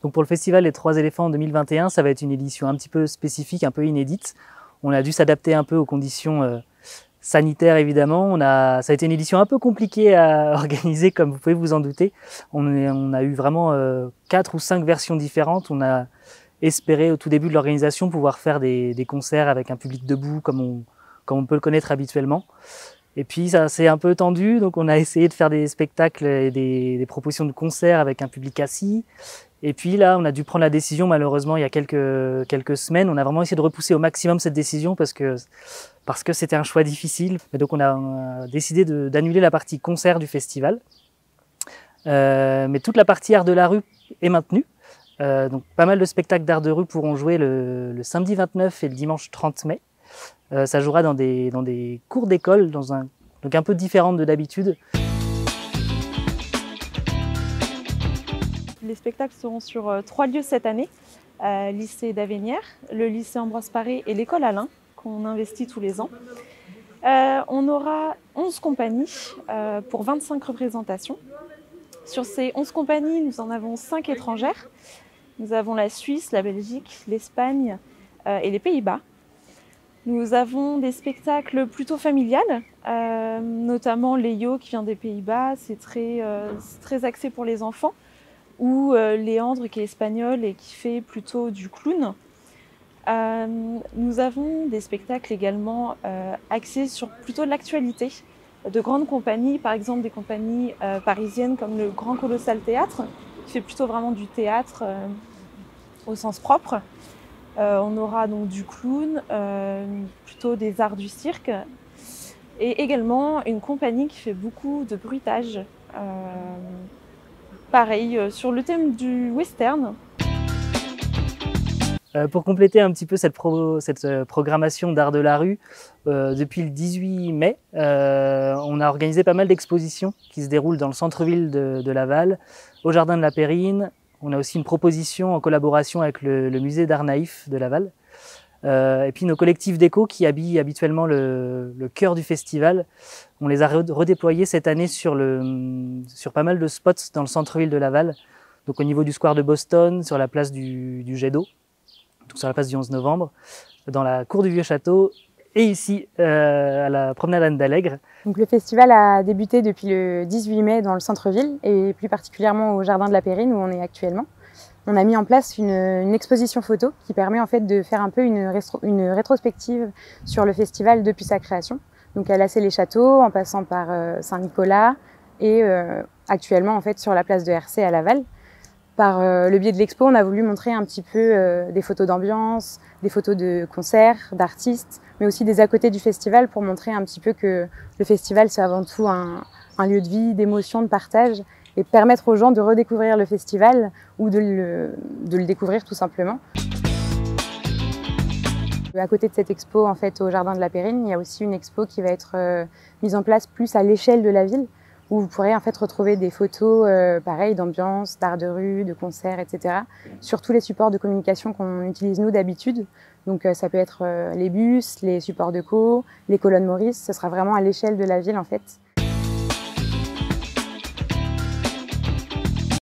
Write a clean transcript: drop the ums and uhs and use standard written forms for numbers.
Donc pour le festival Les Trois Éléphants en 2021, ça va être une édition un petit peu spécifique, un peu inédite. On a dû s'adapter un peu aux conditions sanitaires évidemment. Ça a été une édition un peu compliquée à organiser comme vous pouvez vous en douter. On a eu vraiment 4 ou 5 versions différentes. On a espéré au tout début de l'organisation pouvoir faire des concerts avec un public debout comme on peut le connaître habituellement. Et puis ça s'est un peu tendu, donc on a essayé de faire des spectacles et des propositions de concerts avec un public assis. Et puis là, on a dû prendre la décision, malheureusement, il y a quelques semaines. On a vraiment essayé de repousser au maximum cette décision parce que c'était un choix difficile. Et donc on a décidé d'annuler la partie concert du festival. Mais toute la partie art de la rue est maintenue. Donc pas mal de spectacles d'art de rue pourront jouer le samedi 29 et le dimanche 30 mai. Ça jouera dans des cours d'école, donc un peu différentes de d'habitude. Les spectacles seront sur 3 lieux cette année, lycée d'Avenières, le lycée Ambroise Paré et l'école Alain, qu'on investit tous les ans. On aura 11 compagnies pour 25 représentations. Sur ces 11 compagnies, nous en avons 5 étrangères. Nous avons la Suisse, la Belgique, l'Espagne et les Pays-Bas. Nous avons des spectacles plutôt familiales, notamment Léo qui vient des Pays-Bas, c'est très axé pour les enfants, ou Léandre qui est espagnol et qui fait plutôt du clown. Nous avons des spectacles également axés sur plutôt de l'actualité, de grandes compagnies, par exemple des compagnies parisiennes comme le Grand Colossal Théâtre, qui fait plutôt vraiment du théâtre au sens propre. On aura donc du clown, plutôt des arts du cirque, et également une compagnie qui fait beaucoup de bruitage. Pareil, sur le thème du western. Pour compléter un petit peu cette programmation d'art de la rue, depuis le 18 mai, on a organisé pas mal d'expositions qui se déroulent dans le centre-ville de Laval, au Jardin de la Périne. On a aussi une proposition en collaboration avec le musée d'art naïf de Laval. Et puis nos collectifs déco qui habillent habituellement le cœur du festival, on les a redéployés cette année sur pas mal de spots dans le centre-ville de Laval. Donc au niveau du square de Boston, sur la place du Jet d'eau, donc sur la place du 11 novembre, dans la cour du Vieux-Château et ici à la promenade Anne d'Allègre. Donc le festival a débuté depuis le 18 mai dans le centre-ville et plus particulièrement au Jardin de la Périne où on est actuellement. On a mis en place une exposition photo qui permet en fait de faire un peu une rétrospective sur le festival depuis sa création. Donc à Lassay-les-Châteaux, en passant par Saint-Nicolas et actuellement en fait sur la place de Hercé à Laval. Par le biais de l'expo, on a voulu montrer un petit peu des photos d'ambiance, des photos de concerts, d'artistes, mais aussi des à côté du festival pour montrer un petit peu que le festival c'est avant tout un lieu de vie, d'émotion, de partage et permettre aux gens de redécouvrir le festival ou de le découvrir tout simplement. À côté de cette expo en fait, au Jardin de la Périne, il y a aussi une expo qui va être mise en place plus à l'échelle de la ville, où vous pourrez en fait retrouver des photos pareil d'ambiance, d'art de rue, de concerts, etc. sur tous les supports de communication qu'on utilise nous d'habitude. Donc ça peut être les bus, les supports de co, les colonnes Maurice, ce sera vraiment à l'échelle de la ville en fait.